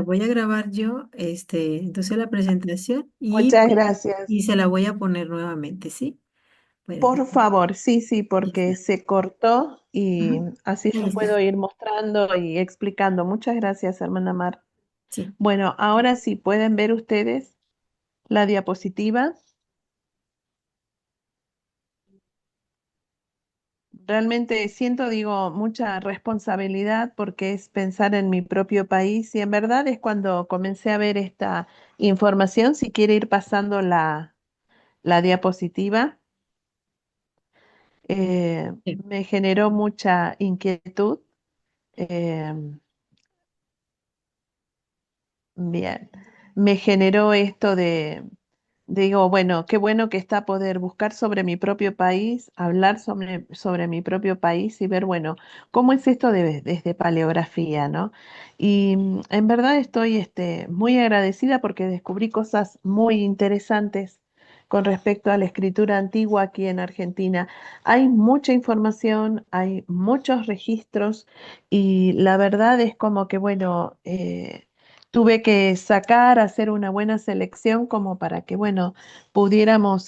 Voy a grabar yo, entonces la presentación Muchas gracias. y se la voy a poner nuevamente, ¿sí? Bueno, Por favor, sí, sí, ahí está. porque se cortó y Ajá, así ahí yo puedo está. ir mostrando y explicando. Muchas gracias, hermana Mar. Sí. Bueno, ahora sí pueden ver ustedes la diapositiva. Realmente siento, digo, mucha responsabilidad porque es pensar en mi propio país y en verdad es cuando comencé a ver esta información, si quiere ir pasando la diapositiva, Sí. me generó mucha inquietud. eh, Bien, me generó esto de, digo, bueno, qué bueno que está poder buscar sobre mi propio país, hablar sobre mi propio país y ver, bueno, cómo es esto desde paleografía, ¿no? Y en verdad estoy muy agradecida porque descubrí cosas muy interesantes con respecto a la escritura antigua aquí en Argentina. Hay mucha información, hay muchos registros y la verdad es como que, bueno, tuve que sacar, hacer una buena selección como para que, bueno, pudiéramos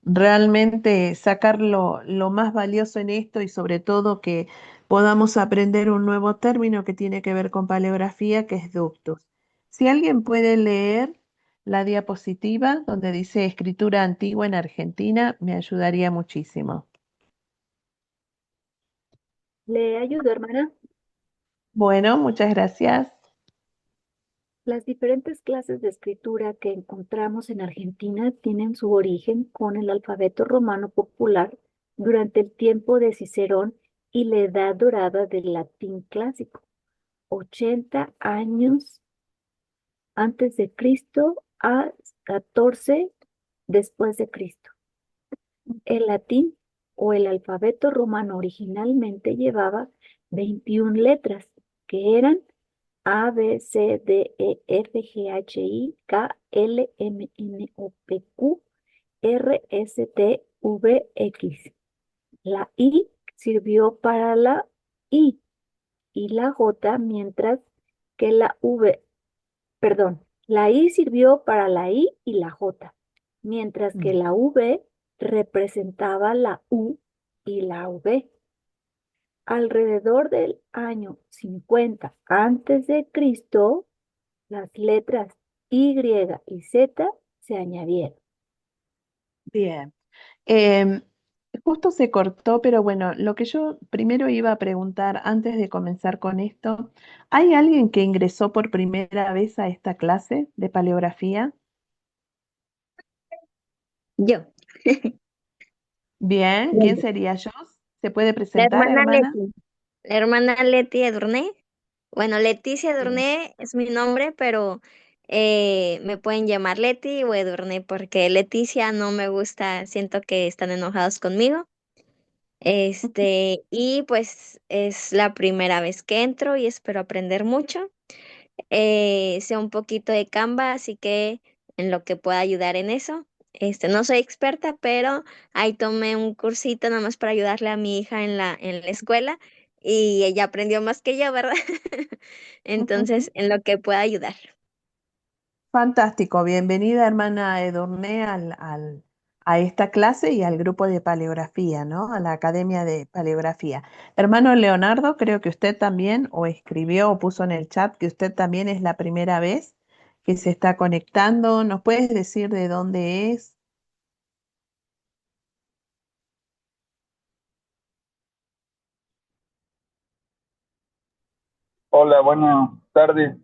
realmente sacar lo más valioso en esto y sobre todo que podamos aprender un nuevo término que tiene que ver con paleografía, que es ductus. Si alguien puede leer la diapositiva donde dice escritura antigua en Argentina, me ayudaría muchísimo. Le ayudo, hermana. Bueno, muchas gracias. Las diferentes clases de escritura que encontramos en Argentina tienen su origen con el alfabeto romano popular durante el tiempo de Cicerón y la edad dorada del latín clásico, 80 años antes de Cristo a 14 después de Cristo. El latín o el alfabeto romano originalmente llevaba 21 letras, que eran A, B, C, D, E, F, G, H, I, K, L, M, N, O, P, Q, R, S, T, V, X. La I sirvió para la I y la J, mientras que la V, perdón, la I sirvió para la I y la J, mientras que la V representaba la U y la V. Alrededor del año 50 antes de Cristo, las letras Y y Z se añadieron. Bien. Em, Justo se cortó, pero bueno, lo que yo primero iba a preguntar antes de comenzar con esto, ¿hay alguien que ingresó por primera vez a esta clase de paleografía? Yo, Bien, ¿quién sería yo? ¿Se puede la presentar, hermana hermana? Leti, la hermana Leti Edurné. Bueno, Leticia Bien. Edurné es mi nombre, pero me pueden llamar Leti o Edurné porque Leticia no me gusta, siento que están enojados conmigo. Y pues es la primera vez que entro y espero aprender mucho. Sé un poquito de Canva, así que en lo que pueda ayudar en eso. No soy experta, pero ahí tomé un cursito nada más para ayudarle a mi hija en la escuela y ella aprendió más que yo, ¿verdad? Entonces, en lo que pueda ayudar. Fantástico, bienvenida hermana Edurne a esta clase y al grupo de paleografía, ¿no? A la Academia de Paleografía. Hermano Leonardo, creo que usted también o escribió o puso en el chat que usted también es la primera vez que se está conectando. ¿Nos puedes decir de dónde es? Hola, buenas tardes.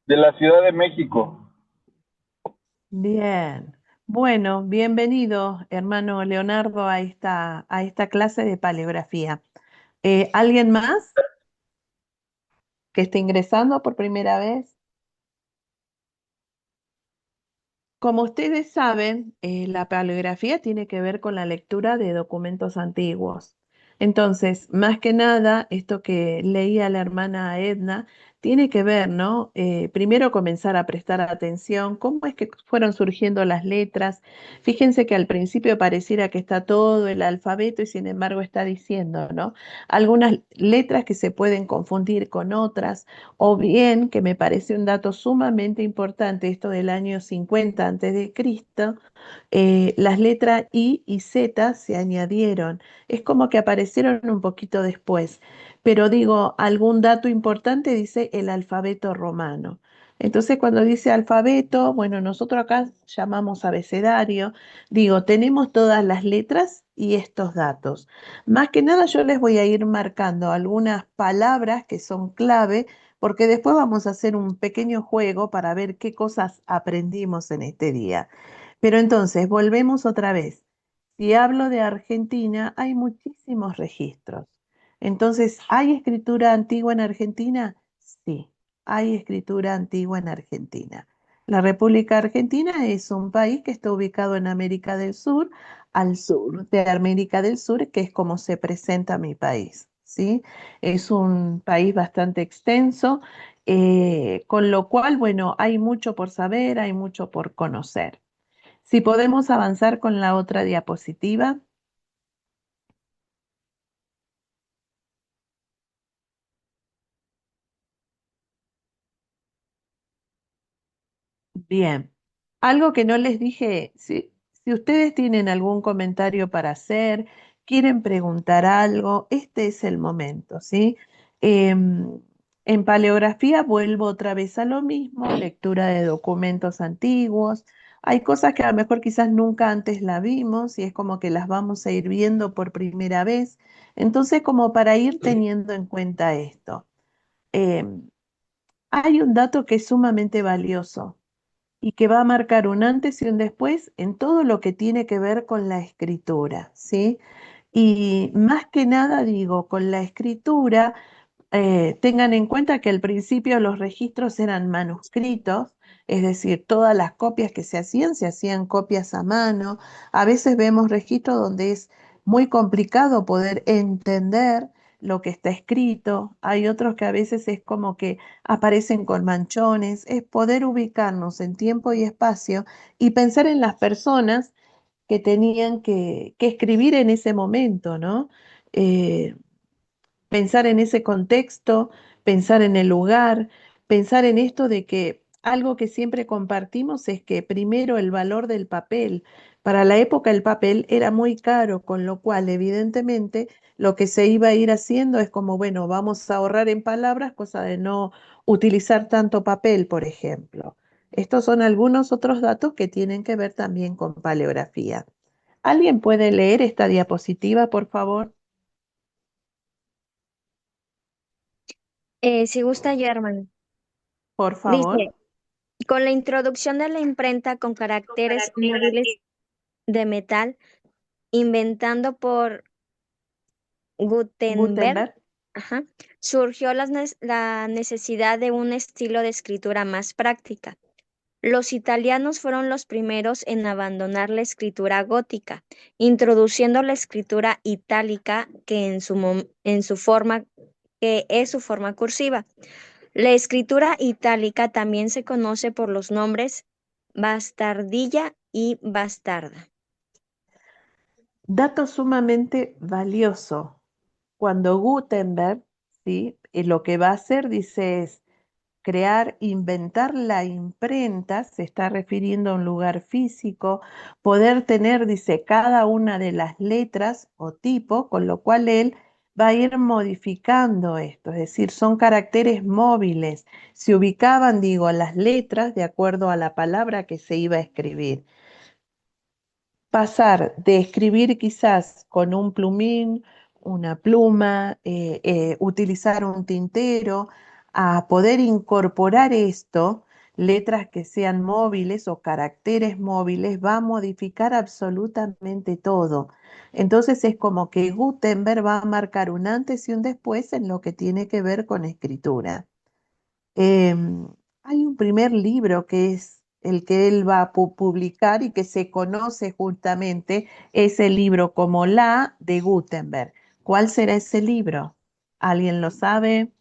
De la Ciudad de México. Bien. Bueno, bienvenido, hermano Leonardo, a esta clase de paleografía. ¿Alguien más que esté ingresando por primera vez? Como ustedes saben, la paleografía tiene que ver con la lectura de documentos antiguos. Entonces, más que nada, esto que leía la hermana Edna tiene que ver, ¿no? Primero comenzar a prestar atención, cómo es que fueron surgiendo las letras. Fíjense que al principio pareciera que está todo el alfabeto y sin embargo está diciendo, ¿no? Algunas letras que se pueden confundir con otras, o bien, que me parece un dato sumamente importante, esto del año 50 antes de Cristo, las letras I y Z se añadieron. Es como que aparecieron un poquito después. Pero digo, algún dato importante dice el alfabeto romano. Entonces, cuando dice alfabeto, bueno, nosotros acá llamamos abecedario. Digo, tenemos todas las letras y estos datos. Más que nada, yo les voy a ir marcando algunas palabras que son clave, porque después vamos a hacer un pequeño juego para ver qué cosas aprendimos en este día. Pero entonces, volvemos otra vez. Si hablo de Argentina, hay muchísimos registros. Entonces, ¿hay escritura antigua en Argentina? Sí, hay escritura antigua en Argentina. La República Argentina es un país que está ubicado en América del Sur, al sur de América del Sur, que es como se presenta mi país, ¿sí? Es un país bastante extenso, con lo cual, bueno, hay mucho por saber, hay mucho por conocer. Si podemos avanzar con la otra diapositiva. Bien. Algo que no les dije, si ustedes tienen algún comentario para hacer, quieren preguntar algo, este es el momento, ¿sí? En paleografía vuelvo otra vez a lo mismo, lectura de documentos antiguos. Hay cosas que a lo mejor quizás nunca antes la vimos y es como que las vamos a ir viendo por primera vez. Entonces, como para ir teniendo en cuenta esto. Em, Hay un dato que es sumamente valioso y que va a marcar un antes y un después en todo lo que tiene que ver con la escritura, ¿sí? Y más que nada digo, con la escritura, tengan en cuenta que al principio los registros eran manuscritos, es decir, todas las copias que se hacían copias a mano. A veces vemos registros donde es muy complicado poder entender lo que está escrito. Hay otros que a veces es como que aparecen con manchones. Es poder ubicarnos en tiempo y espacio y pensar en las personas que tenían que escribir en ese momento, ¿no? Eh, Pensar en ese contexto, pensar en el lugar, pensar en esto de que algo que siempre compartimos es que primero el valor del papel. Para la época el papel era muy caro, con lo cual evidentemente lo que se iba a ir haciendo es como, bueno, vamos a ahorrar en palabras, cosa de no utilizar tanto papel, por ejemplo. Estos son algunos otros datos que tienen que ver también con paleografía. ¿Alguien puede leer esta diapositiva, por favor? Si gusta, yo, hermano. Por favor. Dice, con la introducción de la imprenta con caracteres móviles de metal, inventando por Gutenberg, Gutenberg. ajá, surgió la necesidad de un estilo de escritura más práctica. Los italianos fueron los primeros en abandonar la escritura gótica, introduciendo la escritura itálica en su forma, que es su forma cursiva. La escritura itálica también se conoce por los nombres bastardilla y bastarda. Dato sumamente valioso. Cuando Gutenberg, ¿sí? Lo que va a hacer, dice, es crear, inventar la imprenta, se está refiriendo a un lugar físico, poder tener, dice, cada una de las letras o tipo, con lo cual él va a ir modificando esto, es decir, son caracteres móviles, se ubicaban, digo, las letras de acuerdo a la palabra que se iba a escribir. Pasar de escribir quizás con un plumín, una pluma, utilizar un tintero, a poder incorporar esto, letras que sean móviles o caracteres móviles, va a modificar absolutamente todo. Entonces es como que Gutenberg va a marcar un antes y un después en lo que tiene que ver con escritura. Em, Hay un primer libro que es el que él va a publicar y que se conoce justamente, es el libro como La de Gutenberg. ¿Cuál será ese libro? ¿Alguien lo sabe?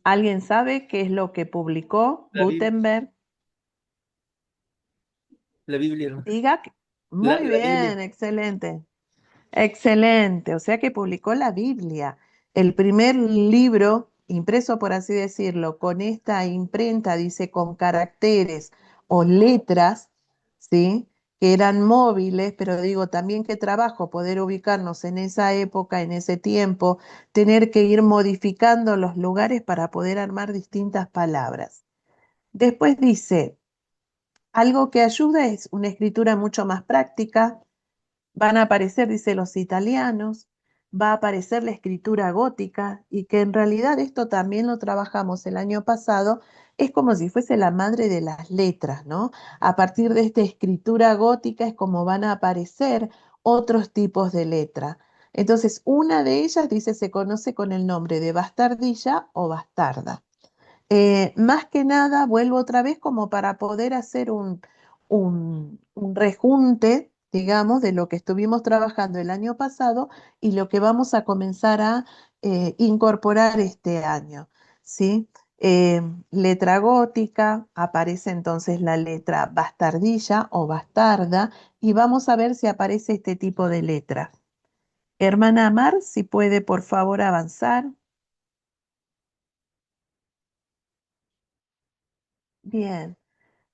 ¿Alguien sabe qué es lo que publicó La Biblia. Gutenberg? La Biblia, hermana. Diga, muy La Biblia. bien, excelente. Excelente, o sea que publicó la Biblia, el primer libro impreso, por así decirlo, con esta imprenta, dice, con caracteres o letras, ¿sí? Que eran móviles, pero digo, también qué trabajo poder ubicarnos en esa época, en ese tiempo, tener que ir modificando los lugares para poder armar distintas palabras. Después dice, algo que ayuda es una escritura mucho más práctica. Van a aparecer, dice, los italianos, va a aparecer la escritura gótica y que en realidad esto también lo trabajamos el año pasado, es como si fuese la madre de las letras, ¿no? A partir de esta escritura gótica es como van a aparecer otros tipos de letra. Entonces, una de ellas, dice, se conoce con el nombre de bastardilla o bastarda. Más que nada, vuelvo otra vez como para poder hacer un rejunte, digamos, de lo que estuvimos trabajando el año pasado y lo que vamos a comenzar a incorporar este año, ¿sí? Letra gótica, aparece entonces la letra bastardilla o bastarda y vamos a ver si aparece este tipo de letra. Hermana Mar, si puede por favor avanzar. Bien.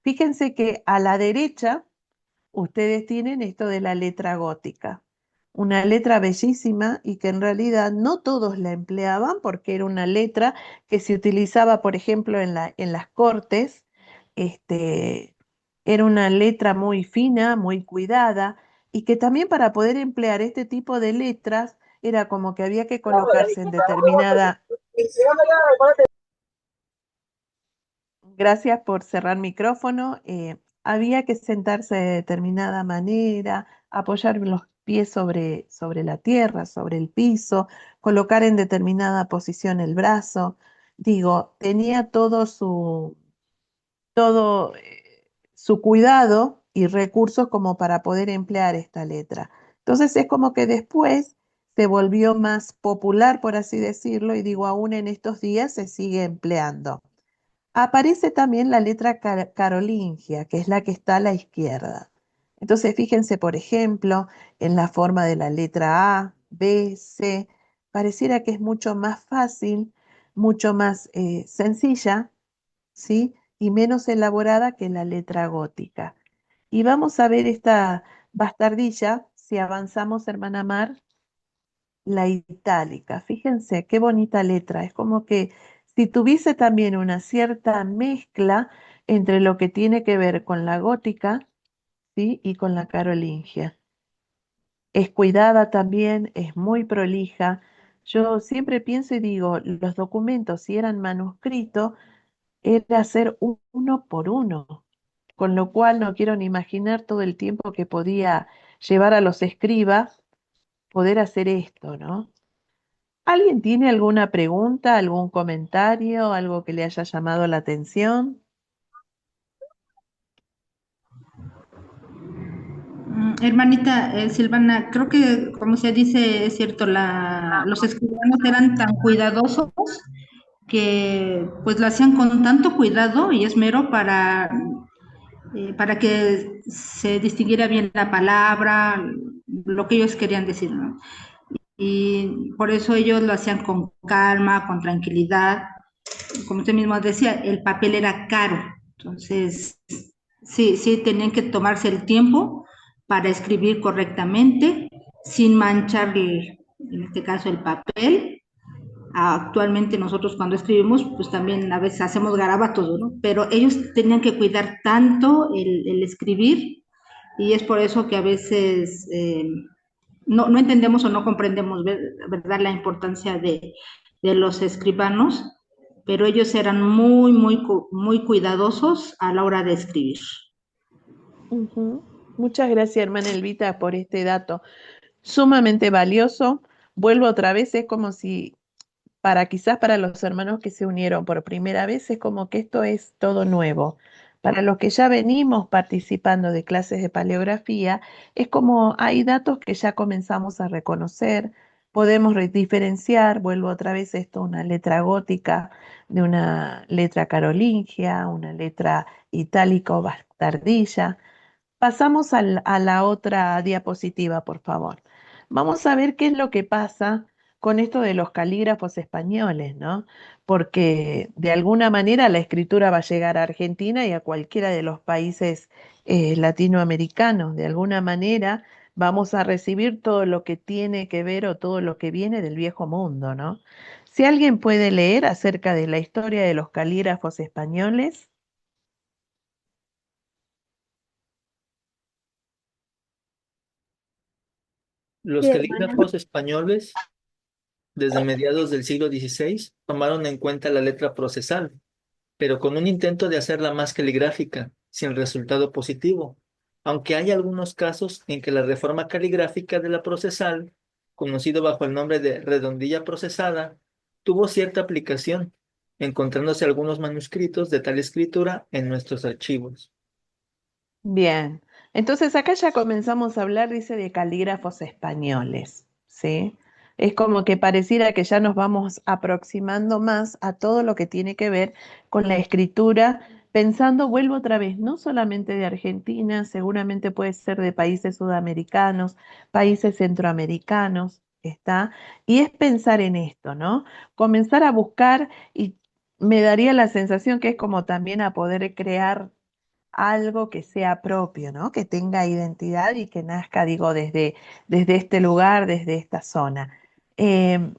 Fíjense que a la derecha ustedes tienen esto de la letra gótica, una letra bellísima y que en realidad no todos la empleaban porque era una letra que se utilizaba, por ejemplo, en las cortes. Este, era una letra muy fina, muy cuidada y que también para poder emplear este tipo de letras era como que había que colocarse en determinada. Gracias por cerrar micrófono. Había que sentarse de determinada manera, apoyar los pies sobre la tierra, sobre el piso, colocar en determinada posición el brazo. Digo, tenía todo su cuidado y recursos como para poder emplear esta letra. Entonces es como que después se volvió más popular, por así decirlo, y digo, aún en estos días se sigue empleando. Aparece también la letra carolingia, que es la que está a la izquierda. Entonces, fíjense, por ejemplo, en la forma de la letra A, B, C. Pareciera que es mucho más fácil, mucho más sencilla, ¿sí? Y menos elaborada que la letra gótica. Y vamos a ver esta bastardilla, si avanzamos, hermana Mar, la itálica. Fíjense qué bonita letra. Es como que si tuviese también una cierta mezcla entre lo que tiene que ver con la gótica, ¿sí? Y con la carolingia. Es cuidada también, es muy prolija. Yo siempre pienso y digo, los documentos, si eran manuscritos, era hacer uno por uno, con lo cual no quiero ni imaginar todo el tiempo que podía llevar a los escribas poder hacer esto, ¿no? ¿Alguien tiene alguna pregunta, algún comentario, algo que le haya llamado la atención? Hermanita Silvana, creo que como se dice, es cierto, los escribanos eran tan cuidadosos que pues lo hacían con tanto cuidado y esmero para que se distinguiera bien la palabra, lo que ellos querían decir, ¿no? Y por eso ellos lo hacían con calma, con tranquilidad. Como usted mismo decía, el papel era caro, entonces sí, sí tenían que tomarse el tiempo para escribir correctamente, sin manchar, en este caso, el papel. Actualmente nosotros cuando escribimos, pues también a veces hacemos garabatos, ¿no? Pero ellos tenían que cuidar tanto el escribir y es por eso que a veces no entendemos o no comprendemos, ¿verdad?, la importancia de los escribanos, pero ellos eran muy cuidadosos a la hora de escribir. Ujú. Muchas gracias, hermana Elvita, por este dato sumamente valioso. Vuelvo otra vez, es como si quizás para los hermanos que se unieron por primera vez, es como que esto es todo nuevo. Para los que ya venimos participando de clases de paleografía, es como hay datos que ya comenzamos a reconocer, podemos diferenciar, vuelvo otra vez esto, una letra gótica de una letra carolingia, una letra itálica o bastardilla. Pasamos a la otra diapositiva, por favor. Vamos a ver qué es lo que pasa con esto de los calígrafos españoles, ¿no? Porque de alguna manera la escritura va a llegar a Argentina y a cualquiera de los países latinoamericanos. De alguna manera vamos a recibir todo lo que tiene que ver o todo lo que viene del viejo mundo, ¿no? Si alguien puede leer acerca de la historia de los calígrafos españoles. Sí, Los hermana. calígrafos españoles, desde mediados del siglo XVI, tomaron en cuenta la letra procesal, pero con un intento de hacerla más caligráfica, sin resultado positivo, aunque hay algunos casos en que la reforma caligráfica de la procesal, conocido bajo el nombre de redondilla procesada, tuvo cierta aplicación, encontrándose algunos manuscritos de tal escritura en nuestros archivos. Bien, entonces acá ya comenzamos a hablar, dice, de calígrafos españoles, ¿sí? Es como que pareciera que ya nos vamos aproximando más a todo lo que tiene que ver con la escritura, pensando, vuelvo otra vez, no solamente de Argentina, seguramente puede ser de países sudamericanos, países centroamericanos, ¿está? Y es pensar en esto, ¿no? Comenzar a buscar y me daría la sensación que es como también a poder crear algo que sea propio, ¿no? Que tenga identidad y que nazca, digo, desde este lugar, desde esta zona. Eh,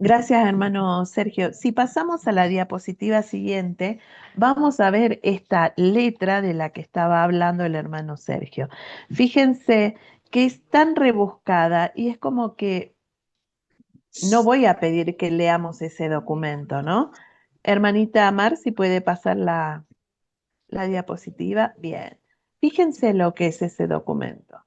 Gracias, hermano Sergio. Si pasamos a la diapositiva siguiente, vamos a ver esta letra de la que estaba hablando el hermano Sergio. Fíjense que es tan rebuscada y es como que no voy a pedir que leamos ese documento, ¿no? Hermanita Mar, si puede pasar la diapositiva, bien. Fíjense lo que es ese documento.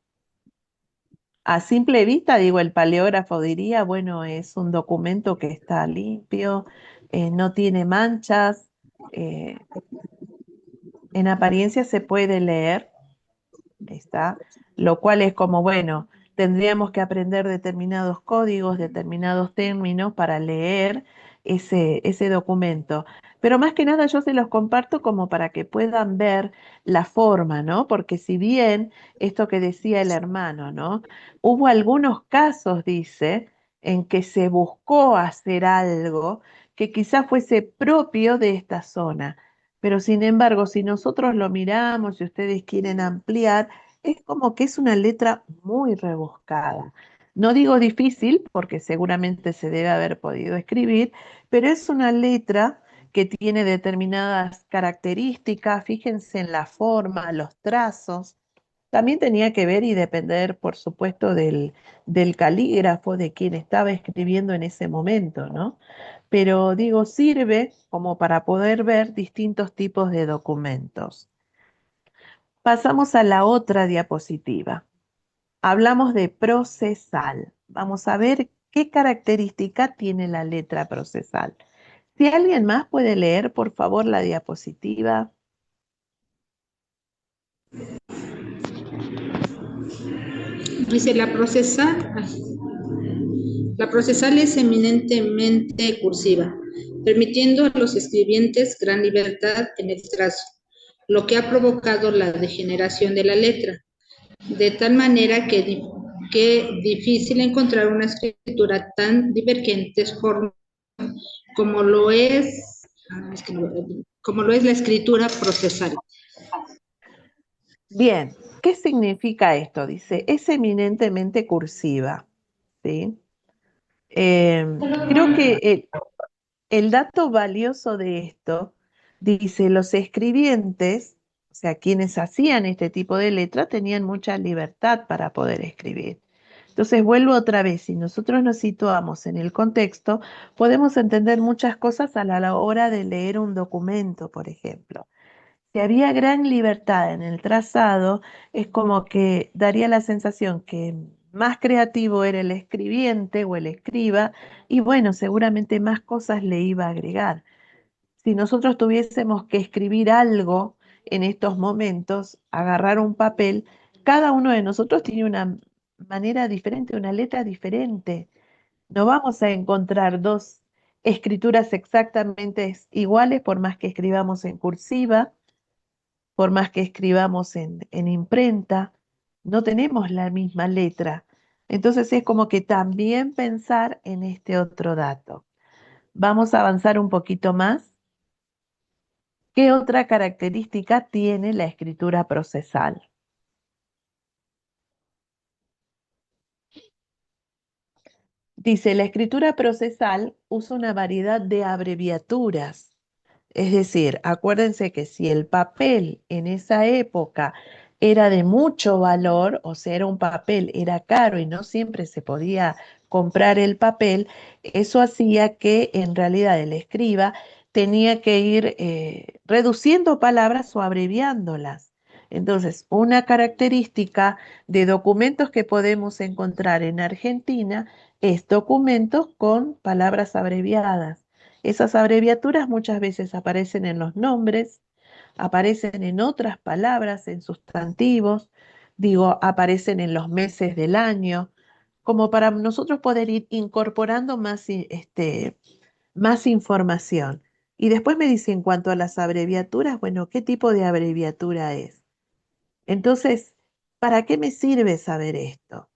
A simple vista, digo, el paleógrafo diría, bueno, es un documento que está limpio, no tiene manchas, eh, en apariencia se puede leer, está, lo cual es como, bueno, tendríamos que aprender determinados códigos, determinados términos para leer ese documento. Pero más que nada yo se los comparto como para que puedan ver la forma, ¿no? Porque si bien esto que decía el hermano, ¿no? Hubo algunos casos, dice, en que se buscó hacer algo que quizás fuese propio de esta zona. Pero sin embargo, si nosotros lo miramos, si ustedes quieren ampliar, es como que es una letra muy rebuscada. No digo difícil, porque seguramente se debe haber podido escribir, pero es una letra que tiene determinadas características, fíjense en la forma, los trazos. También tenía que ver y depender, por supuesto, del calígrafo, de quien estaba escribiendo en ese momento, ¿no? Pero digo, sirve como para poder ver distintos tipos de documentos. Pasamos a la otra diapositiva. Hablamos de procesal. Vamos a ver qué característica tiene la letra procesal. Si alguien más puede leer, por favor, la diapositiva. Dice la procesal es eminentemente cursiva, permitiendo a los escribientes gran libertad en el trazo, lo que ha provocado la degeneración de la letra, de tal manera que difícil encontrar una escritura tan divergentes formas como lo es, como lo es la escritura procesal. Bien, ¿qué significa esto? Dice, es eminentemente cursiva, ¿sí? Creo que el dato valioso de esto dice, los escribientes, o sea, quienes hacían este tipo de letra, tenían mucha libertad para poder escribir. Entonces, vuelvo otra vez, si nosotros nos situamos en el contexto, podemos entender muchas cosas a la hora de leer un documento, por ejemplo. Si había gran libertad en el trazado, es como que daría la sensación que más creativo era el escribiente o el escriba, y bueno, seguramente más cosas le iba a agregar. Si nosotros tuviésemos que escribir algo en estos momentos, agarrar un papel, cada uno de nosotros tiene una manera diferente, una letra diferente. No vamos a encontrar dos escrituras exactamente iguales por más que escribamos en cursiva, por más que escribamos en imprenta, no tenemos la misma letra. Entonces es como que también pensar en este otro dato. Vamos a avanzar un poquito más. ¿Qué otra característica tiene la escritura procesal? Dice, la escritura procesal usa una variedad de abreviaturas. Es decir, acuérdense que si el papel en esa época era de mucho valor, o sea, era un papel, era caro y no siempre se podía comprar el papel, eso hacía que en realidad el escriba tenía que ir reduciendo palabras o abreviándolas. Entonces, una característica de documentos que podemos encontrar en Argentina es documentos con palabras abreviadas. Esas abreviaturas muchas veces aparecen en los nombres, aparecen en otras palabras, en sustantivos, digo, aparecen en los meses del año, como para nosotros poder ir incorporando más, más información. Y después me dice en cuanto a las abreviaturas, bueno, ¿qué tipo de abreviatura es? Entonces, ¿para qué me sirve saber esto?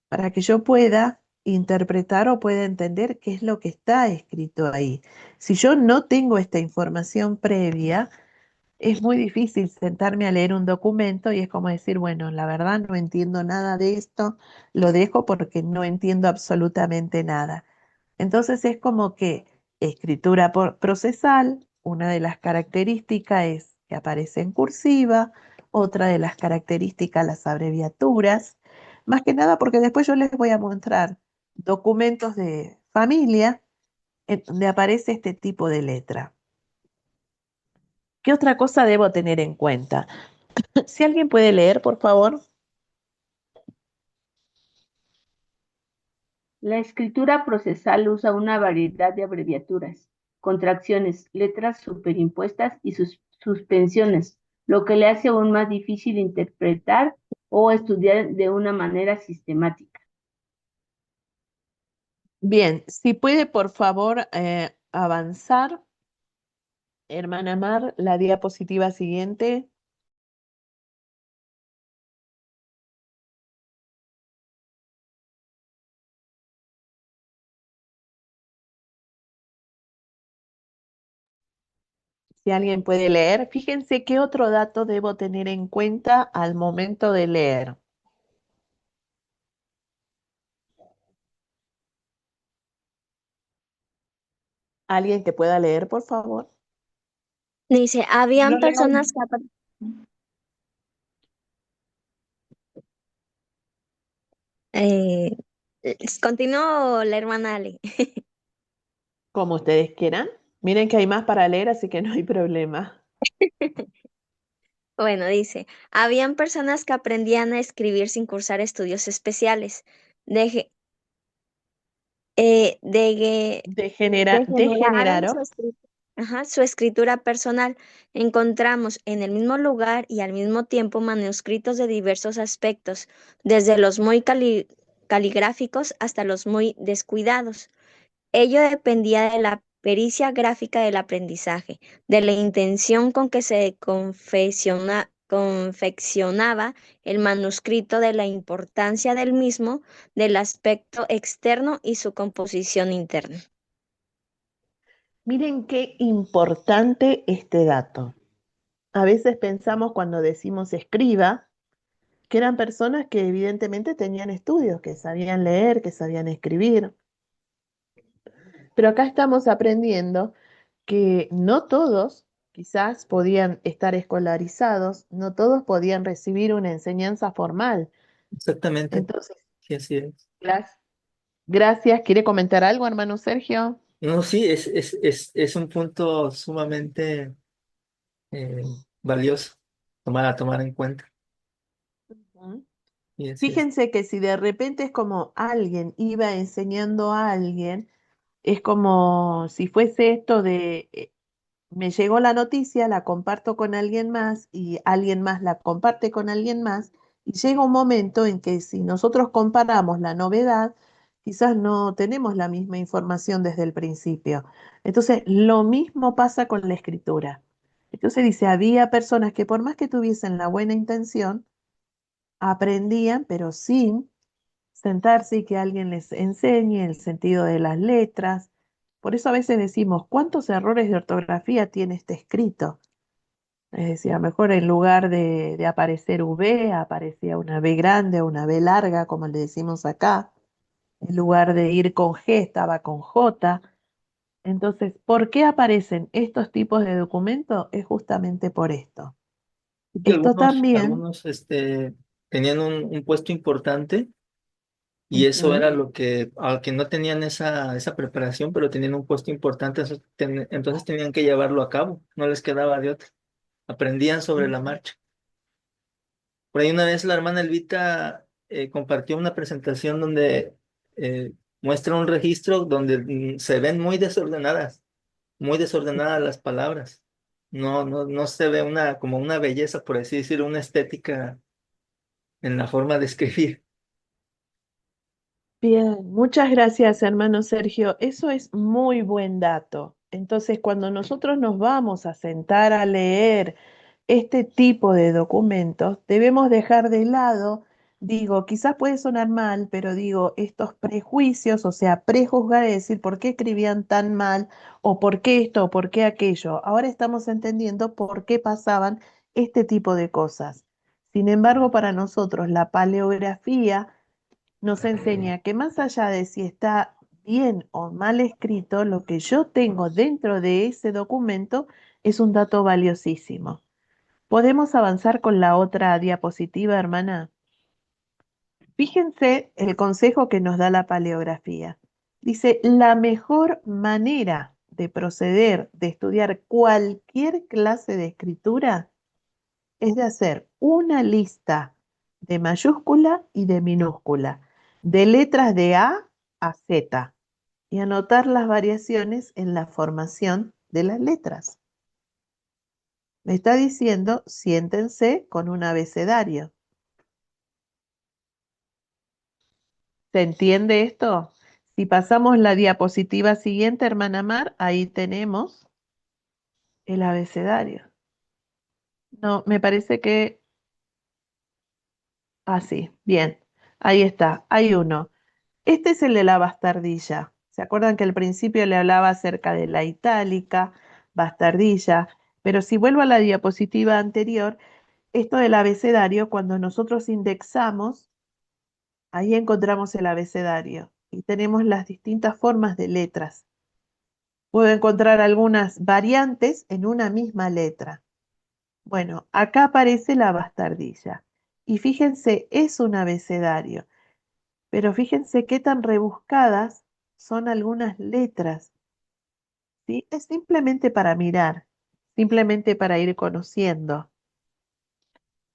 Para que yo pueda interpretar o pueda entender qué es lo que está escrito ahí. Si yo no tengo esta información previa, es muy difícil sentarme a leer un documento y es como decir, bueno, la verdad no entiendo nada de esto, lo dejo porque no entiendo absolutamente nada. Entonces es como que escritura procesal, una de las características es que aparece en cursiva, otra de las características las abreviaturas, más que nada porque después yo les voy a mostrar documentos de familia en donde aparece este tipo de letra. ¿Qué otra cosa debo tener en cuenta? Si alguien puede leer, por favor. La escritura procesal usa una variedad de abreviaturas, contracciones, letras superimpuestas y suspensiones, lo que le hace aún más difícil interpretar o estudiar de una manera sistemática. Bien, si puede, por favor, avanzar, hermana Mar, la diapositiva siguiente. Si alguien puede leer, fíjense qué otro dato debo tener en cuenta al momento de leer. ¿Alguien que pueda leer, por favor? Dice, Lo habían leo. personas que... Eh, continuó la hermana Ale. Como ustedes quieran. Miren que hay más para leer, así que no hay problema. Bueno, dice, habían personas que aprendían a escribir sin cursar estudios especiales. Deje- degeneraron Degeneraron. su escritura personal. Encontramos en el mismo lugar y al mismo tiempo manuscritos de diversos aspectos, desde los muy caligráficos hasta los muy descuidados. Ello dependía de la pericia gráfica del aprendizaje, de la intención con que se confeccionaba el manuscrito, de la importancia del mismo, del aspecto externo y su composición interna. Miren qué importante este dato. A veces pensamos cuando decimos escriba, que eran personas que evidentemente tenían estudios, que sabían leer, que sabían escribir. Pero acá estamos aprendiendo que no todos quizás podían estar escolarizados, no todos podían recibir una enseñanza formal. Exactamente, Entonces, sí, así es. gracias. ¿Quiere comentar algo, hermano Sergio? No, sí, es un punto sumamente valioso a tomar en cuenta. Ujú. Y así es. Fíjense que si de repente es como alguien iba enseñando a alguien, es como si fuese esto de, me llegó la noticia, la comparto con alguien más y alguien más la comparte con alguien más y llega un momento en que si nosotros comparamos la novedad, quizás no tenemos la misma información desde el principio. Entonces, lo mismo pasa con la escritura. Entonces dice, había personas que por más que tuviesen la buena intención, aprendían, pero sin sentarse y que alguien les enseñe el sentido de las letras. Por eso a veces decimos, ¿cuántos errores de ortografía tiene este escrito? Es decir, a lo mejor en lugar de aparecer V, aparecía una B grande o una B larga, como le decimos acá. En lugar de ir con G, estaba con J. Entonces, ¿por qué aparecen estos tipos de documentos? Es justamente por esto. Que Esto también, algunos tenían un puesto importante y eso ujú, era lo que, aunque no tenían esa preparación, pero tenían un puesto importante, entonces tenían que llevarlo a cabo, no les quedaba de otra. Aprendían sobre la ujú. marcha. Por ahí una vez la hermana Elvita compartió una presentación donde eh, muestra un registro donde se ven muy desordenadas las palabras. No se ve como una belleza, por así decirlo, una estética en la forma de escribir. Bien, muchas gracias, hermano Sergio. Eso es muy buen dato. Entonces, cuando nosotros nos vamos a sentar a leer este tipo de documentos, debemos dejar de lado, digo, quizás puede sonar mal, pero digo, estos prejuicios, o sea, prejuzgar y decir por qué escribían tan mal, o por qué esto, o por qué aquello. Ahora estamos entendiendo por qué pasaban este tipo de cosas. Sin embargo, para nosotros, la paleografía nos enseña que más allá de si está bien o mal escrito, lo que yo tengo dentro de ese documento es un dato valiosísimo. ¿Podemos avanzar con la otra diapositiva, hermana? Fíjense el consejo que nos da la paleografía. Dice, la mejor manera de proceder, de estudiar cualquier clase de escritura, es de hacer una lista de mayúscula y de minúscula, de letras de A a Z, y anotar las variaciones en la formación de las letras. Me está diciendo, siéntense con un abecedario. ¿Se entiende esto? Si pasamos la diapositiva siguiente, hermana Mar, ahí tenemos el abecedario. No, me parece que así, bien, ahí está, hay uno. Este es el de la bastardilla. ¿Se acuerdan que al principio le hablaba acerca de la itálica, bastardilla? Pero si vuelvo a la diapositiva anterior, esto del abecedario, cuando nosotros indexamos, ahí encontramos el abecedario y tenemos las distintas formas de letras. Puedo encontrar algunas variantes en una misma letra. Bueno, acá aparece la bastardilla. Y fíjense, es un abecedario. Pero fíjense qué tan rebuscadas son algunas letras, ¿sí? Es simplemente para mirar, simplemente para ir conociendo.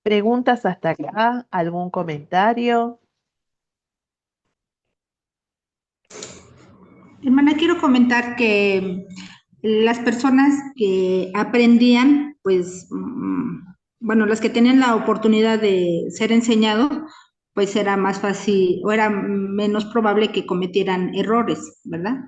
¿Preguntas hasta acá? ¿Algún comentario? Hermana, quiero comentar que las personas que aprendían, pues, bueno, las que tenían la oportunidad de ser enseñados, pues era más fácil o era menos probable que cometieran errores, ¿verdad?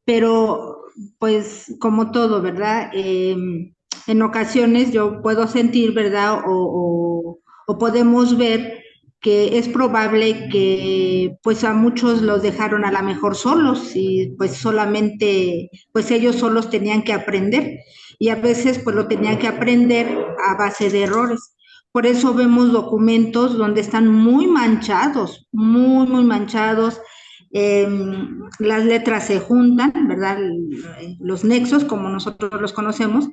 Pero pues como todo, ¿verdad? En ocasiones yo puedo sentir, ¿verdad? O podemos ver que es probable que pues a muchos los dejaron a lo mejor solos y pues solamente, pues ellos solos tenían que aprender y a veces pues lo tenían que aprender a base de errores. Por eso vemos documentos donde están muy manchados, muy manchados, eh, las letras se juntan, ¿verdad? Los nexos, como nosotros los conocemos,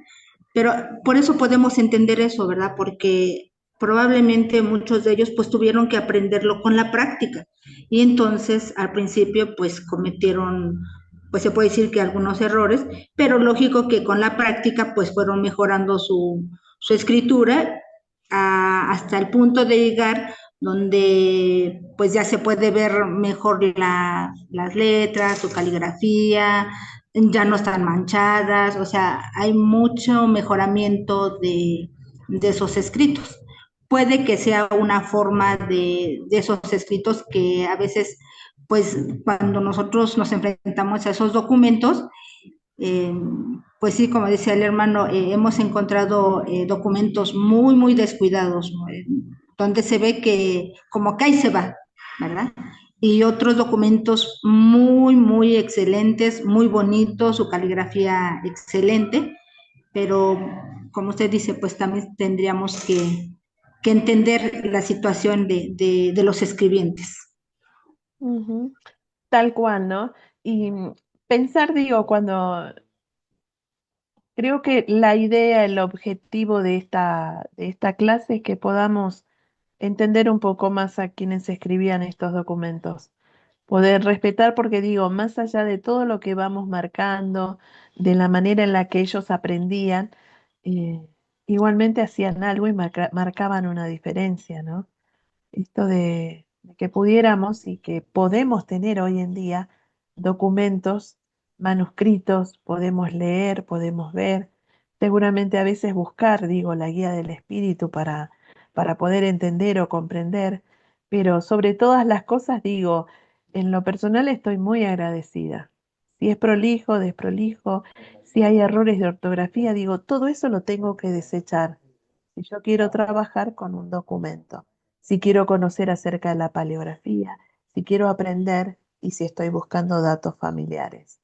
pero por eso podemos entender eso, ¿verdad? Porque probablemente muchos de ellos pues tuvieron que aprenderlo con la práctica y entonces al principio pues cometieron, pues se puede decir que algunos errores, pero lógico que con la práctica pues fueron mejorando su escritura hasta el punto de llegar donde pues ya se puede ver mejor las letras, su caligrafía, ya no están manchadas, o sea, hay mucho mejoramiento de esos escritos. Puede que sea una forma de esos escritos que a veces pues cuando nosotros nos enfrentamos a esos documentos, eh, pues sí, como decía el hermano, hemos encontrado documentos muy, muy descuidados, ¿no? Donde se ve que como cae se va, ¿verdad? Y otros documentos muy, muy excelentes, muy bonitos, su caligrafía excelente, pero como usted dice, pues también tendríamos que entender la situación de los escribientes. Ujú. Tal cual, ¿no? Y pensar, digo, cuando creo que la idea, el objetivo de esta clase es que podamos entender un poco más a quienes escribían estos documentos. Poder respetar, porque digo, más allá de todo lo que vamos marcando, de la manera en la que ellos aprendían, eh, igualmente hacían algo y marcaban una diferencia, ¿no? Esto de que pudiéramos y que podemos tener hoy en día documentos manuscritos, podemos leer, podemos ver, seguramente a veces buscar, digo, la guía del espíritu para poder entender o comprender, pero sobre todas las cosas, digo, en lo personal estoy muy agradecida. Si es prolijo, desprolijo, si hay errores de ortografía, digo, todo eso lo tengo que desechar si yo quiero trabajar con un documento, si quiero conocer acerca de la paleografía, si quiero aprender y si estoy buscando datos familiares.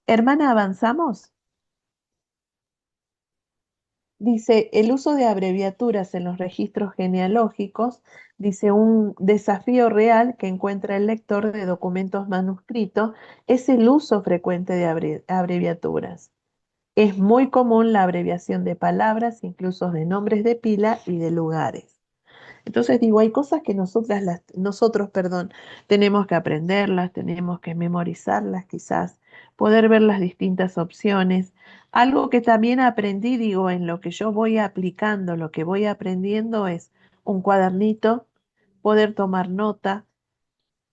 Hermana, ¿avanzamos? Dice, el uso de abreviaturas en los registros genealógicos, dice, un desafío real que encuentra el lector de documentos manuscritos es el uso frecuente de abreviaturas. Es muy común la abreviación de palabras, incluso de nombres de pila y de lugares. Entonces digo, hay cosas que nosotros, perdón, tenemos que aprenderlas, tenemos que memorizarlas quizás, poder ver las distintas opciones. Algo que también aprendí, digo, en lo que yo voy aplicando, lo que voy aprendiendo es un cuadernito, poder tomar nota,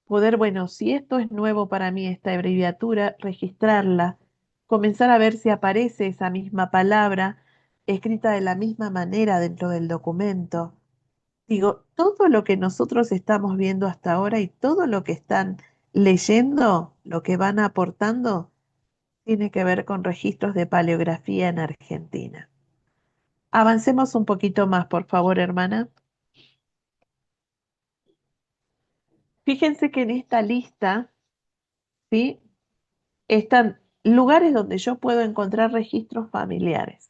poder, bueno, si esto es nuevo para mí, esta abreviatura, registrarla, comenzar a ver si aparece esa misma palabra escrita de la misma manera dentro del documento. Digo, todo lo que nosotros estamos viendo hasta ahora y todo lo que están leyendo, lo que van aportando, tiene que ver con registros de paleografía en Argentina. Avancemos un poquito más, por favor, hermana. Fíjense que en esta lista, ¿sí? Están lugares donde yo puedo encontrar registros familiares.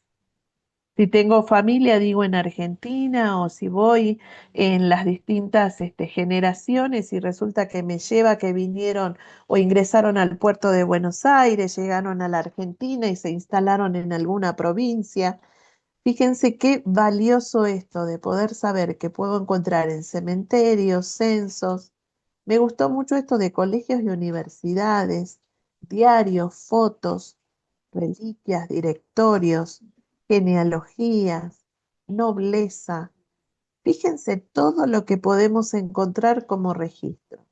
Si tengo familia, digo, en Argentina, o si voy en las distintas generaciones y resulta que me lleva que vinieron o ingresaron al puerto de Buenos Aires, llegaron a la Argentina y se instalaron en alguna provincia. Fíjense qué valioso esto de poder saber que puedo encontrar en cementerios, censos. Me gustó mucho esto de colegios y universidades, diarios, fotos, reliquias, directorios, genealogías, nobleza. Fíjense todo lo que podemos encontrar como registro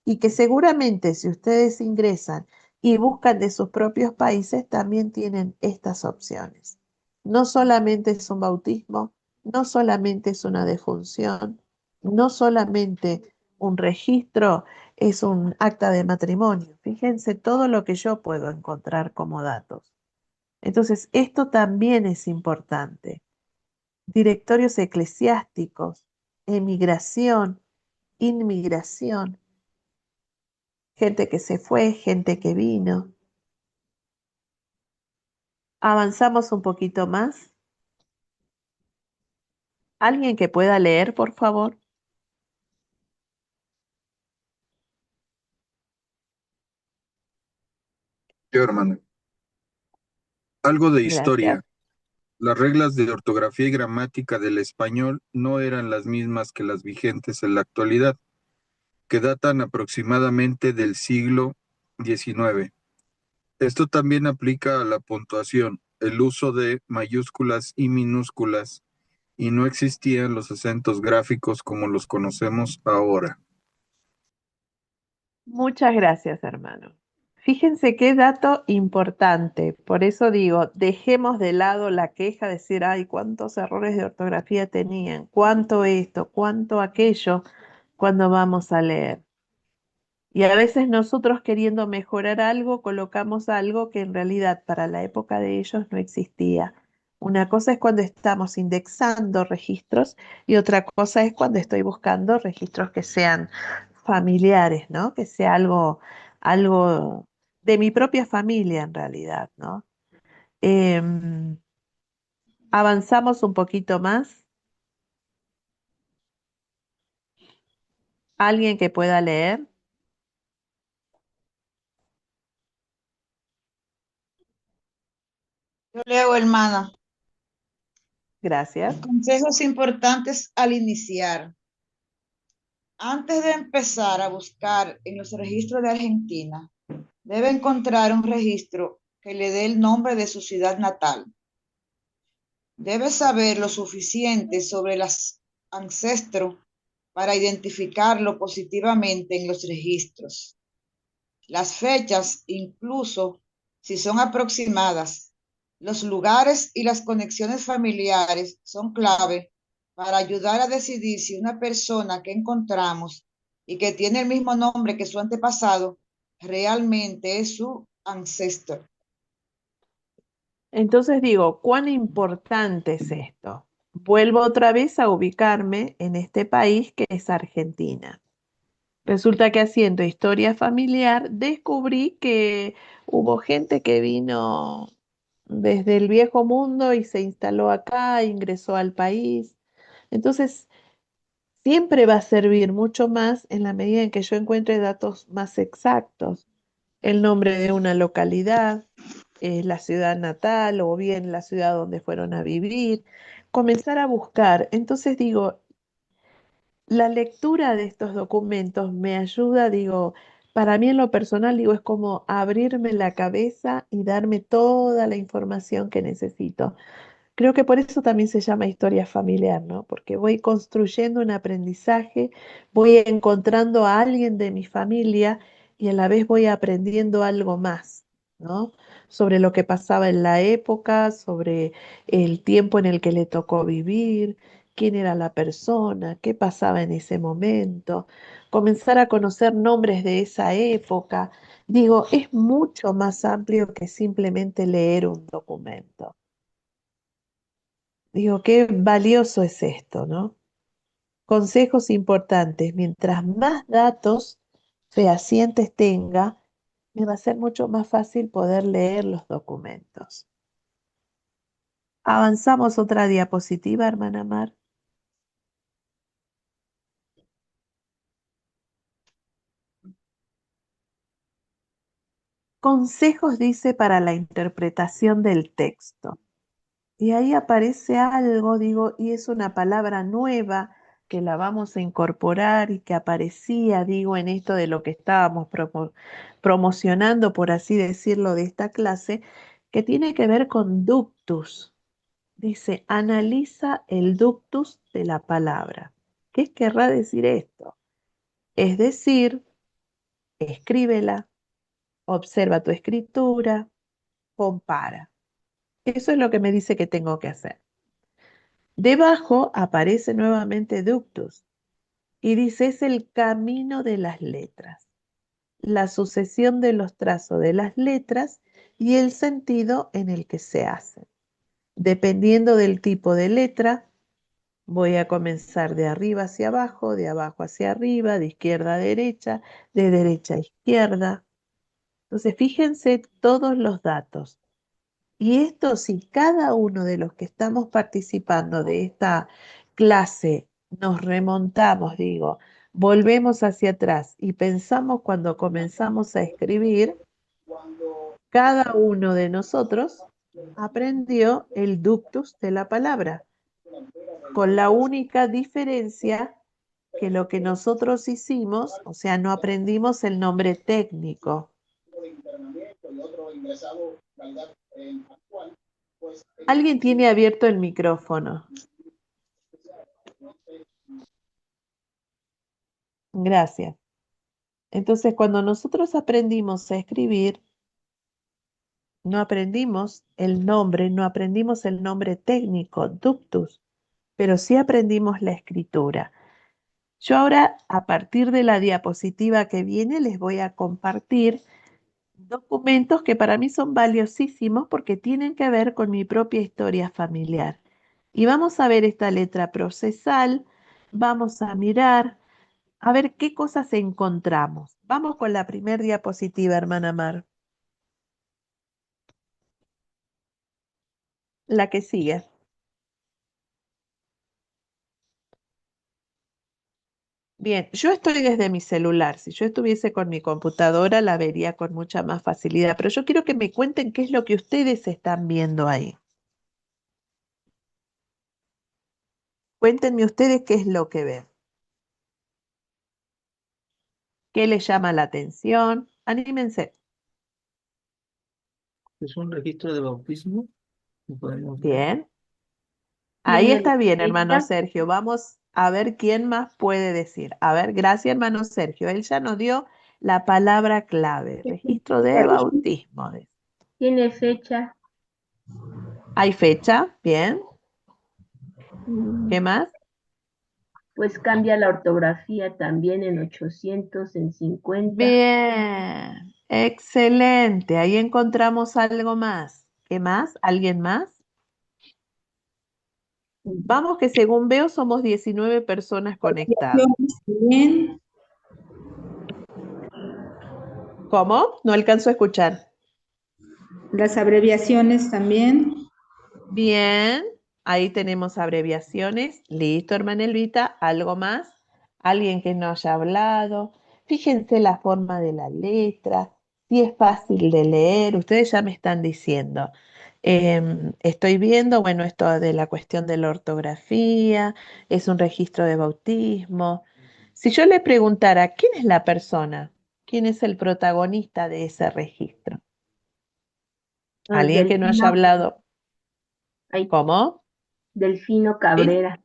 y que seguramente si ustedes ingresan y buscan de sus propios países, también tienen estas opciones. No solamente es un bautismo, no solamente es una defunción, no solamente un registro, es un acta de matrimonio. Fíjense todo lo que yo puedo encontrar como datos. Entonces, esto también es importante. Directorios eclesiásticos, emigración, inmigración, gente que se fue, gente que vino. Avanzamos un poquito más. ¿Alguien que pueda leer, por favor? Yo, hermano. Algo de Gracias. historia. Las reglas de ortografía y gramática del español no eran las mismas que las vigentes en la actualidad, que datan aproximadamente del siglo XIX. Esto también aplica a la puntuación, el uso de mayúsculas y minúsculas, y no existían los acentos gráficos como los conocemos ahora. Muchas gracias, hermano. Fíjense qué dato importante. Por eso digo, dejemos de lado la queja de decir, ay, cuántos errores de ortografía tenían, cuánto esto, cuánto aquello, cuando vamos a leer. Y a veces nosotros queriendo mejorar algo, colocamos algo que en realidad para la época de ellos no existía. Una cosa es cuando estamos indexando registros y otra cosa es cuando estoy buscando registros que sean familiares, ¿no? Que sea algo de mi propia familia en realidad, ¿no? Em, avanzamos un poquito más. ¿Alguien que pueda leer? Yo leo, hermana. Gracias. Consejos importantes al iniciar. Antes de empezar a buscar en los registros de Argentina, debe encontrar un registro que le dé el nombre de su ciudad natal. Debe saber lo suficiente sobre los ancestros para identificarlo positivamente en los registros. Las fechas, incluso si son aproximadas, los lugares y las conexiones familiares son clave para ayudar a decidir si una persona que encontramos y que tiene el mismo nombre que su antepasado realmente es su ancestro. Entonces digo, ¿cuán importante es esto? Vuelvo otra vez a ubicarme en este país que es Argentina. Resulta que haciendo historia familiar descubrí que hubo gente que vino desde el viejo mundo y se instaló acá, ingresó al país. Entonces, siempre va a servir mucho más en la medida en que yo encuentre datos más exactos. El nombre de una localidad, la ciudad natal o bien la ciudad donde fueron a vivir, comenzar a buscar. Entonces digo, la lectura de estos documentos me ayuda, digo, para mí en lo personal, digo, es como abrirme la cabeza y darme toda la información que necesito. Creo que por eso también se llama historia familiar, ¿no? Porque voy construyendo un aprendizaje, voy encontrando a alguien de mi familia y a la vez voy aprendiendo algo más, ¿no? Sobre lo que pasaba en la época, sobre el tiempo en el que le tocó vivir, quién era la persona, qué pasaba en ese momento, comenzar a conocer nombres de esa época. Digo, es mucho más amplio que simplemente leer un documento. Digo, qué valioso es esto, ¿no? Consejos importantes. Mientras más datos fehacientes tenga, me va a ser mucho más fácil poder leer los documentos. Avanzamos otra diapositiva, hermana Mar. Consejos dice para la interpretación del texto. Y ahí aparece algo, digo, y es una palabra nueva que la vamos a incorporar y que aparecía, digo, en esto de lo que estábamos promocionando, por así decirlo, de esta clase, que tiene que ver con ductus. Dice, analiza el ductus de la palabra. ¿Qué querrá decir esto? Es decir, escríbela, observa tu escritura, compara. Eso es lo que me dice que tengo que hacer. Debajo aparece nuevamente ductus y dice es el camino de las letras, la sucesión de los trazos de las letras y el sentido en el que se hacen. Dependiendo del tipo de letra, voy a comenzar de arriba hacia abajo, de abajo hacia arriba, de izquierda a derecha, de derecha a izquierda. Entonces, fíjense todos los datos. Y esto, si cada uno de los que estamos participando de esta clase nos remontamos, digo, volvemos hacia atrás y pensamos cuando comenzamos a escribir, cada uno de nosotros aprendió el ductus de la palabra, con la única diferencia que lo que nosotros hicimos, o sea, no aprendimos el nombre técnico. Alguien tiene abierto el micrófono. Gracias. Entonces, cuando nosotros aprendimos a escribir, no aprendimos el nombre, no aprendimos el nombre técnico, ductus, pero sí aprendimos la escritura. Yo ahora, a partir de la diapositiva que viene, les voy a compartir documentos que para mí son valiosísimos porque tienen que ver con mi propia historia familiar. Y vamos a ver esta letra procesal, vamos a mirar, a ver qué cosas encontramos. Vamos con la primera diapositiva, hermana Mar, la que sigue. Bien, yo estoy desde mi celular. Si yo estuviese con mi computadora, la vería con mucha más facilidad, pero yo quiero que me cuenten qué es lo que ustedes están viendo ahí. Cuéntenme ustedes qué es lo que ven. ¿Qué les llama la atención? Anímense. Es un registro de bautismo. Lo podemos ver. Bien. Ahí Tiene está bien, hermano fecha, Sergio. Vamos a ver quién más puede decir. A ver, gracias, hermano Sergio. Él ya nos dio la palabra clave, registro de bautismo. tiene fecha, ¿Hay fecha? Bien. ¿Qué más? pues cambia la ortografía también en 800, en 50. Bien, excelente. Ahí encontramos algo más. ¿Qué más? ¿Alguien más? Vamos que según veo somos 19 personas conectadas. Bien, ¿Cómo? No alcanzo a escuchar. las abreviaciones también. Bien, ahí tenemos abreviaciones. Listo, hermana Elvita. ¿Algo más? ¿Alguien que no haya hablado? Fíjense la forma de la letra, si es fácil de leer. Ustedes ya me están diciendo. Estoy viendo, bueno, esto de la cuestión de la ortografía, es un registro de bautismo. Si yo le preguntara, ¿quién es la persona? ¿Quién es el protagonista de ese registro? Alguien que no haya Delfino, hablado. ay, ¿Cómo? Delfino ¿Sí? Cabrera.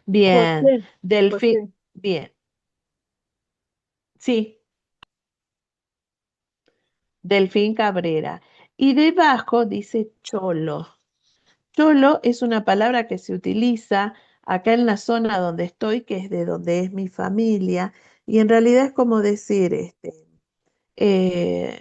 Bien, José, Delfín, José. bien, sí, Delfín Cabrera. Y debajo dice cholo. Cholo es una palabra que se utiliza acá en la zona donde estoy, que es de donde es mi familia, y en realidad es como decir, eh,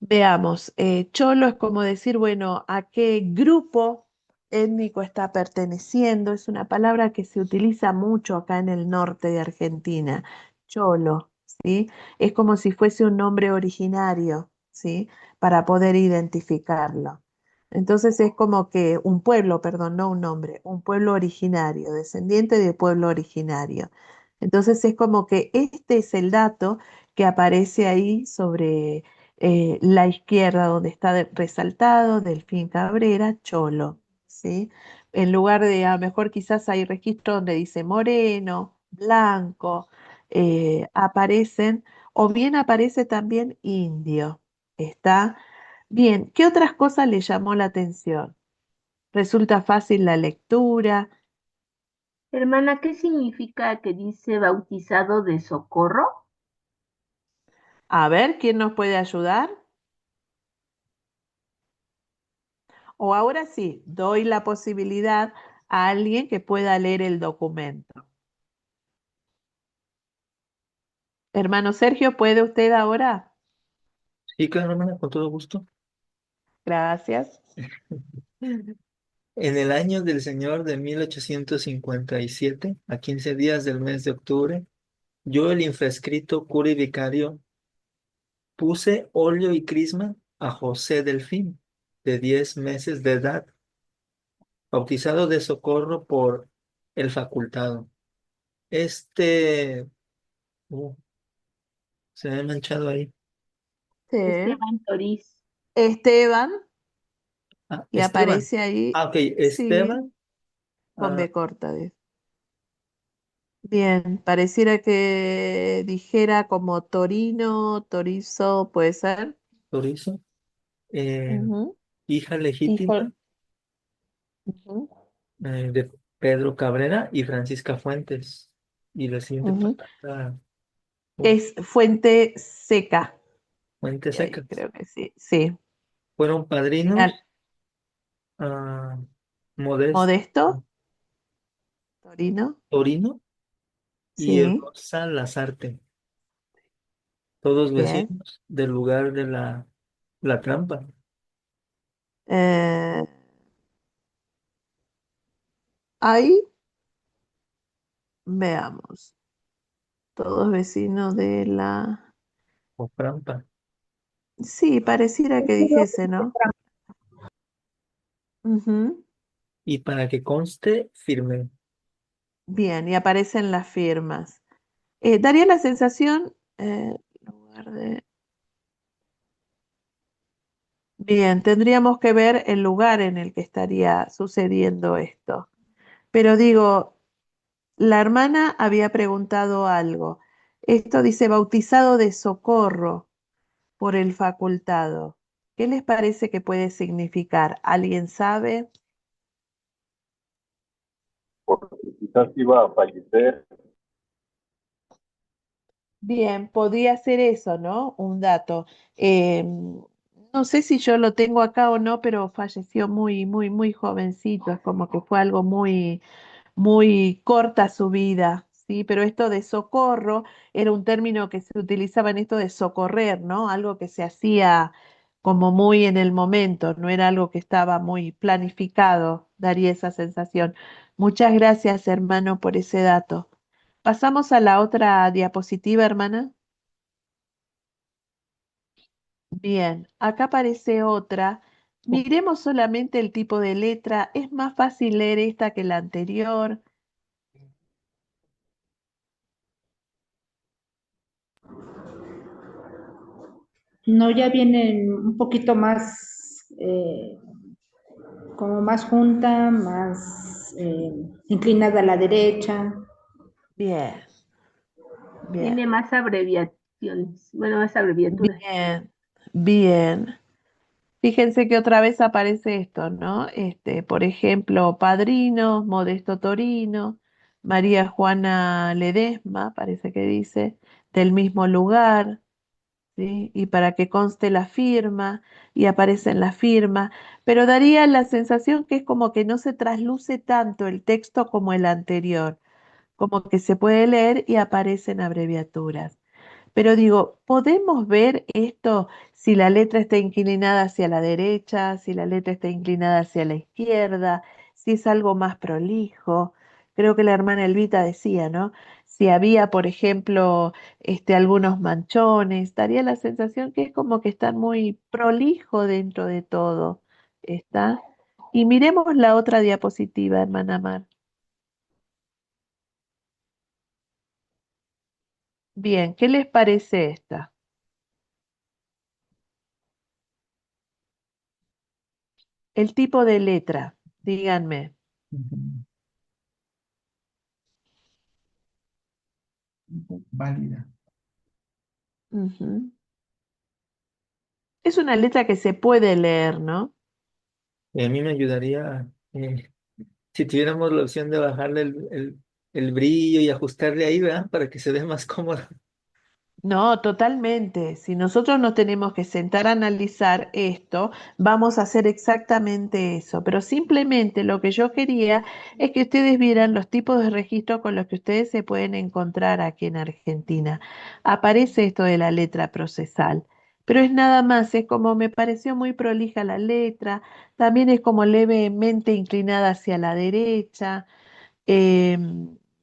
veamos, cholo es como decir, bueno, ¿a qué grupo étnico está perteneciendo? Es una palabra que se utiliza mucho acá en el norte de Argentina, cholo, ¿sí? Es como si fuese un nombre originario, ¿sí? Para poder identificarlo. Entonces es como que un pueblo, perdón, no un nombre, un pueblo originario, descendiente de pueblo originario. Entonces es como que este es el dato que aparece ahí sobre la izquierda donde está resaltado Delfín Cabrera, Cholo, ¿sí? En lugar de, a lo mejor quizás hay registros donde dice moreno, blanco, aparecen, o bien aparece también indio, ¿está? Bien, ¿qué otras cosas le llamó la atención? ¿Resulta fácil la lectura? Hermana, ¿qué significa que dice bautizado de socorro? A ver, ¿quién nos puede ayudar? O ahora sí, doy la posibilidad a alguien que pueda leer el documento. Hermano Sergio, ¿puede usted ahora? Sí, claro, hermana, con todo gusto. Gracias. En el año del Señor de 1857, a 15 días del mes de octubre, yo, el infrescrito cura y vicario, puse óleo y crisma a José Delfín, de 10 meses de edad, bautizado de socorro por el facultado. Este, uh, se me ha manchado ahí. Sí. Esteban Toriz. Esteban, Ah, y Esteban. aparece ahí, Ah, ok, sí, Esteban. con ah, B corta. Bien, pareciera que dijera como Torino, Torizo, ¿puede ser? Torizo, eh, Ujú. hija Hijo. legítima Ujú, de Pedro Cabrera y Francisca Fuentes. Y la siguiente ujú. palabra, Es fuente seca. Fuente Y ahí Seca. creo que sí. Sí. Fueron Final. padrinos, Modesto, Modesto, Torino, Torino y el sí, Corsa Lasarte, todos bien. vecinos del lugar de la trampa. Eh, ahí veamos, todos vecinos de la... O trampa. Sí, pareciera que dijese, ¿no? Ujú. Y para que conste, firme. Bien, y aparecen las firmas. Daría la sensación, lugar de... Bien, tendríamos que ver el lugar en el que estaría sucediendo esto. Pero digo, la hermana había preguntado algo. Esto dice bautizado de socorro por el facultado. ¿Qué les parece que puede significar? ¿Alguien sabe? Porque quizás iba a fallecer. Bien, podría ser eso, ¿no? Un dato. No sé si yo lo tengo acá o no, pero falleció muy, muy, muy jovencito. Es como que fue algo muy, muy corta su vida, ¿sí? Pero esto de socorro era un término que se utilizaba en esto de socorrer, ¿no? Algo que se hacía como muy en el momento, no era algo que estaba muy planificado, daría esa sensación. Muchas gracias, hermano, por ese dato. Pasamos a la otra diapositiva, hermana. Bien, acá aparece otra. Miremos solamente el tipo de letra. Es más fácil leer esta que la anterior. No, ya vienen un poquito más, como más junta, más inclinada a la derecha. Bien, bien, Tiene más abreviaciones, bueno, más abreviaturas. bien, bien. Fíjense que otra vez aparece esto, ¿no? Por ejemplo, Padrino, Modesto Torino, María Juana Ledesma, parece que dice, del mismo lugar. ¿Sí? Y para que conste la firma, y aparece en la firma, pero daría la sensación que es como que no se trasluce tanto el texto como el anterior, como que se puede leer y aparecen abreviaturas. Pero digo, ¿podemos ver esto si la letra está inclinada hacia la derecha, si la letra está inclinada hacia la izquierda, si es algo más prolijo? Creo que la hermana Elvita decía, ¿no? Si había, por ejemplo, algunos manchones, daría la sensación que es como que están muy prolijo dentro de todo. ¿Está? Y miremos la otra diapositiva, hermana Mar. Bien, ¿qué les parece esta? El tipo de letra, díganme. Ujú. Válida. Ujú. Es una letra que se puede leer, ¿no? Y a mí me ayudaría, si tuviéramos la opción de bajarle el brillo y ajustarle ahí, ¿verdad? Para que se vea más cómodo. No, totalmente. Si nosotros nos tenemos que sentar a analizar esto, vamos a hacer exactamente eso. Pero simplemente lo que yo quería es que ustedes vieran los tipos de registros con los que ustedes se pueden encontrar aquí en Argentina. Aparece esto de la letra procesal, pero es nada más, es como me pareció muy prolija la letra, también es como levemente inclinada hacia la derecha. Eh,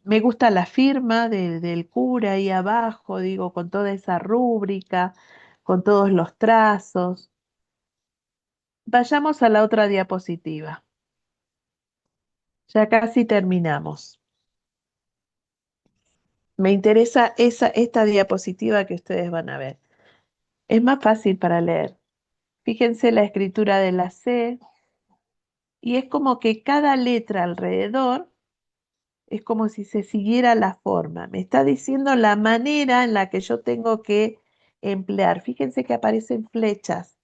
Me gusta la firma del cura ahí abajo, digo, con toda esa rúbrica, con todos los trazos. Vayamos a la otra diapositiva. Ya casi terminamos. Me interesa esta diapositiva que ustedes van a ver. Es más fácil para leer. Fíjense la escritura de la C y es como que cada letra alrededor es como si se siguiera la forma. Me está diciendo la manera en la que yo tengo que emplear. Fíjense que aparecen flechas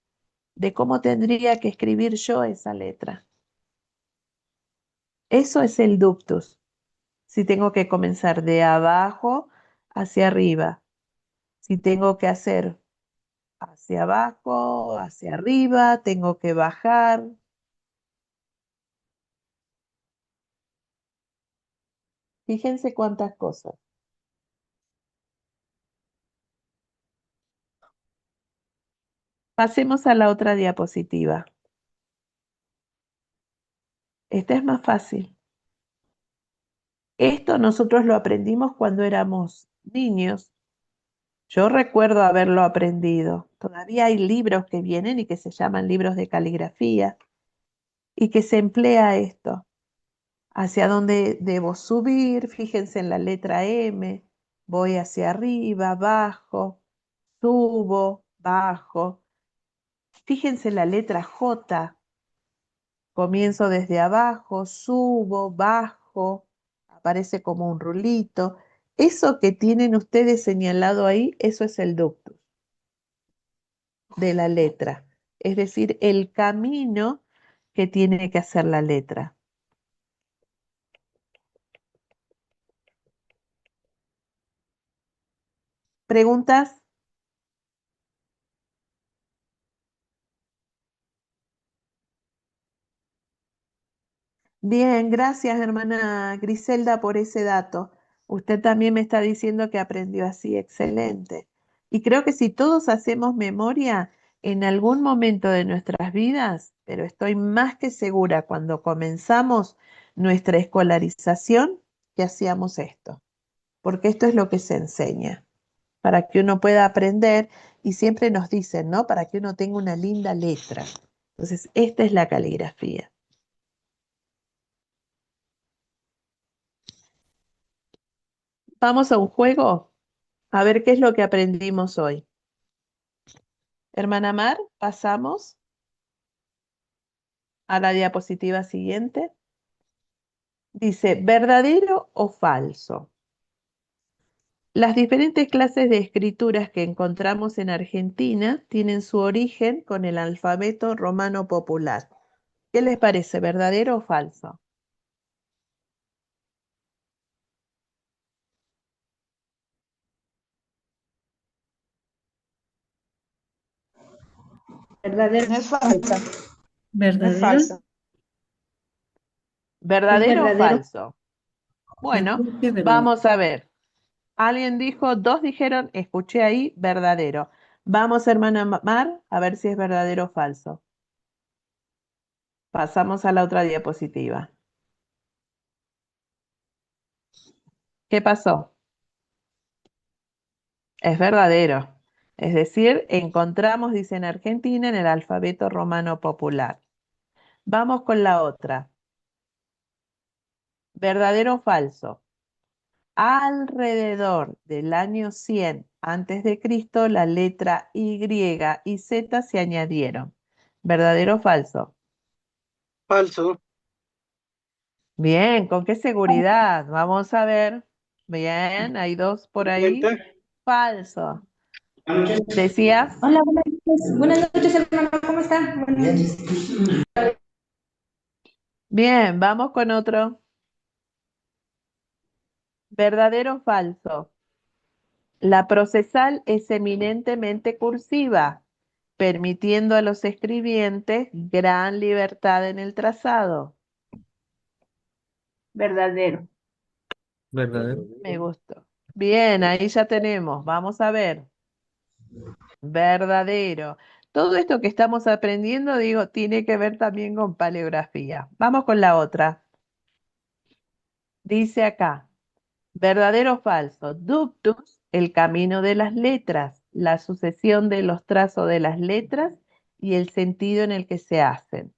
de cómo tendría que escribir yo esa letra. Eso es el ductus. Si tengo que comenzar de abajo hacia arriba, si tengo que hacer hacia abajo, hacia arriba, tengo que bajar. Fíjense cuántas cosas. Pasemos a la otra diapositiva. Esta es más fácil. Esto nosotros lo aprendimos cuando éramos niños. Yo recuerdo haberlo aprendido. Todavía hay libros que vienen y que se llaman libros de caligrafía y que se emplea esto. Hacia dónde debo subir, fíjense en la letra M, voy hacia arriba, bajo, subo, bajo. Fíjense en la letra J, comienzo desde abajo, subo, bajo, aparece como un rulito. Eso que tienen ustedes señalado ahí, eso es el ductus de la letra, es decir, el camino que tiene que hacer la letra. ¿Preguntas? Bien, gracias hermana Griselda por ese dato. Usted también me está diciendo que aprendió así, excelente. Y creo que si todos hacemos memoria en algún momento de nuestras vidas, pero estoy más que segura cuando comenzamos nuestra escolarización, que hacíamos esto, porque esto es lo que se enseña, para que uno pueda aprender y siempre nos dicen, ¿no? Para que uno tenga una linda letra. Entonces, esta es la caligrafía. Vamos a un juego, a ver qué es lo que aprendimos hoy. Hermana Mar, pasamos a la diapositiva siguiente. Dice, ¿verdadero o falso? Las diferentes clases de escrituras que encontramos en Argentina tienen su origen con el alfabeto romano popular. ¿Qué les parece, verdadero o falso? Verdadero. No es falsa, no es ¿Verdadero? falsa. ¿Verdadero o verdadero. falso? Yo Bueno, creo que verdadero. vamos a ver. Alguien dijo, dos dijeron, escuché ahí, verdadero. Vamos, hermana Mar, a ver si es verdadero o falso. Pasamos a la otra diapositiva. ¿Qué pasó? Es verdadero. Es decir, encontramos, dice en Argentina, en el alfabeto romano popular. Vamos con la otra. ¿Verdadero o falso? Alrededor del año 100 antes de Cristo, la letra Y y Z se añadieron. ¿Verdadero o falso? Falso. Bien, ¿con qué seguridad? Vamos a ver. Bien, hay dos por ahí. Falso. ¿Decías? Hola, buenas noches, hermano, ¿cómo está? Bien, vamos con otro. ¿Verdadero o falso? La procesal es eminentemente cursiva, permitiendo a los escribientes gran libertad en el trazado. Verdadero. Verdadero. Me gustó. Bien, ahí ya tenemos. Vamos a ver. Verdadero. Todo esto que estamos aprendiendo, digo, tiene que ver también con paleografía. Vamos con la otra. Dice acá, verdadero o falso. Ductus, el camino de las letras, la sucesión de los trazos de las letras y el sentido en el que se hacen.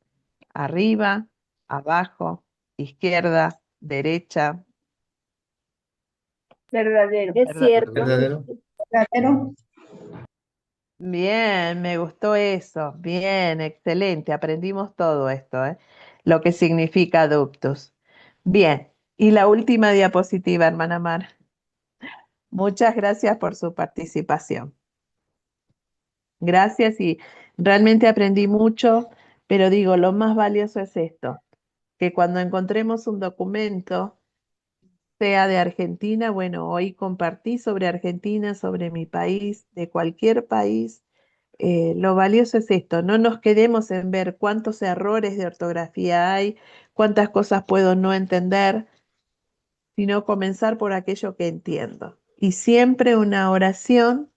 Arriba, abajo, izquierda, derecha. Verdadero. Es cierto. Verdadero. Verdadero. Bien, me gustó eso. Bien, excelente. Aprendimos todo esto, ¿eh? Lo que significa ductus. Bien, y la última diapositiva, hermana Mar. Muchas gracias por su participación. Gracias y realmente aprendí mucho, pero digo, lo más valioso es esto, que cuando encontremos un documento, sea de Argentina, bueno, hoy compartí sobre Argentina, sobre mi país, de cualquier país. Lo valioso es esto, no nos quedemos en ver cuántos errores de ortografía hay, cuántas cosas puedo no entender. sino comenzar por aquello que entiendo. Y siempre una oración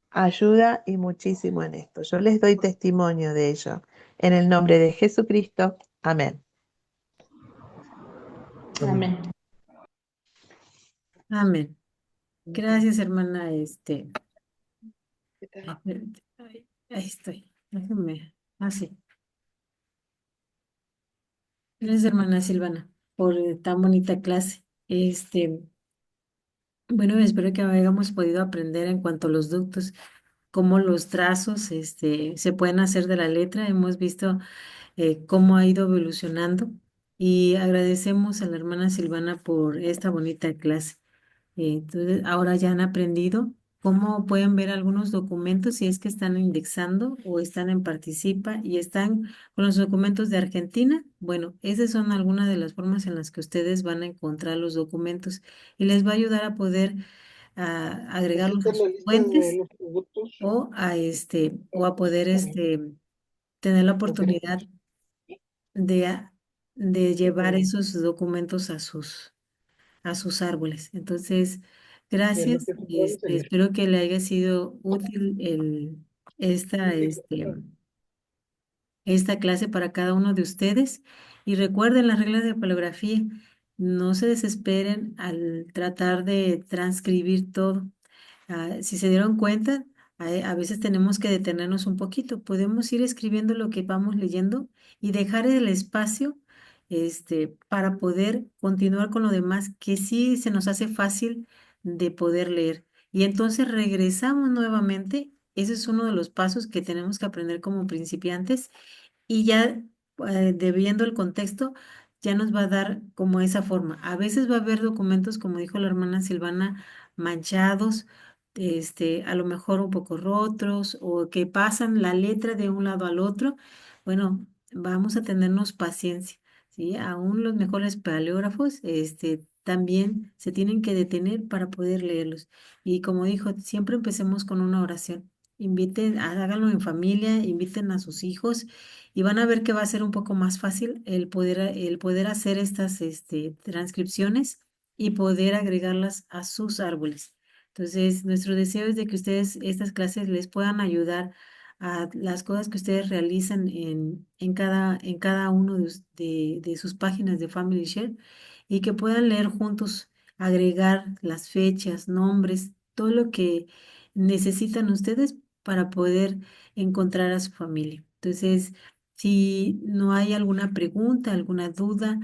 ayuda y muchísimo en esto. Yo les doy testimonio de ello. En el nombre de Jesucristo. Amén. Amén. Amén. Gracias, hermana. Espérate. Ahí estoy. Déjame. Así. Gracias, hermana Silvana, por tan bonita clase. Bueno, espero que hayamos podido aprender en cuanto a los ductos, cómo los trazos, se pueden hacer de la letra. Hemos visto cómo ha ido evolucionando y agradecemos a la hermana Silvana por esta bonita clase. Entonces, ahora ya han aprendido cómo pueden ver algunos documentos si es que están indexando o están en Participa y están con los documentos de Argentina. Bueno, esas son algunas de las formas en las que ustedes van a encontrar los documentos y les va a ayudar a poder Así agregarlos está a la sus lista de fuentes los productos. o a poder tener la oportunidad de llevar esos documentos a sus árboles. Entonces, De lo gracias. que compramos en el Espero que le haya sido útil esta, esta clase para cada uno de ustedes. Y recuerden las reglas de paleografía. No se desesperen al tratar de transcribir todo. Si se dieron cuenta, a veces tenemos que detenernos un poquito. Podemos ir escribiendo lo que vamos leyendo y dejar el espacio, para poder continuar con lo demás, que sí se nos hace fácil de poder leer. Y entonces regresamos nuevamente. Ese es uno de los pasos que tenemos que aprender como principiantes y ya viendo el contexto, ya nos va a dar como esa forma. A veces va a haber documentos, como dijo la hermana Silvana, manchados, a lo mejor un poco rotos o que pasan la letra de un lado al otro. Bueno, vamos a tenernos paciencia, ¿sí? Aún los mejores paleógrafos, también se tienen que detener para poder leerlos. Y como dijo, siempre empecemos con una oración. Inviten, háganlo en familia, inviten a sus hijos y van a ver que va a ser un poco más fácil el poder hacer estas transcripciones y poder agregarlas a sus árboles. Entonces, nuestro deseo es de que ustedes, estas clases les puedan ayudar a las cosas que ustedes realizan en cada uno de sus páginas de Family Share y que puedan leer juntos, agregar las fechas, nombres, todo lo que necesitan ustedes para poder encontrar a su familia. Entonces, si no hay alguna pregunta, alguna duda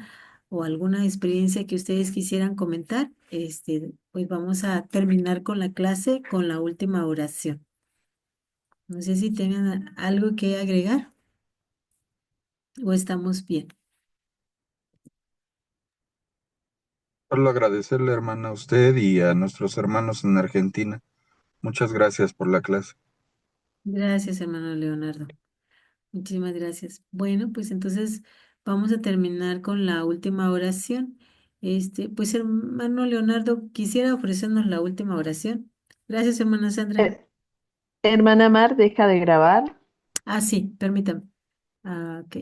o alguna experiencia que ustedes quisieran comentar, pues vamos a terminar con la clase con la última oración. No sé si tengan algo que agregar o estamos bien. Solo agradecerle, hermana, a usted y a nuestros hermanos en Argentina. Muchas gracias por la clase. Gracias, hermano Leonardo. Muchísimas gracias. Bueno, pues entonces vamos a terminar con la última oración. Pues hermano Leonardo, quisiera ofrecernos la última oración. Gracias, hermana Sandra. Hermana Mar, deja de grabar. Sí, permítame. Ok.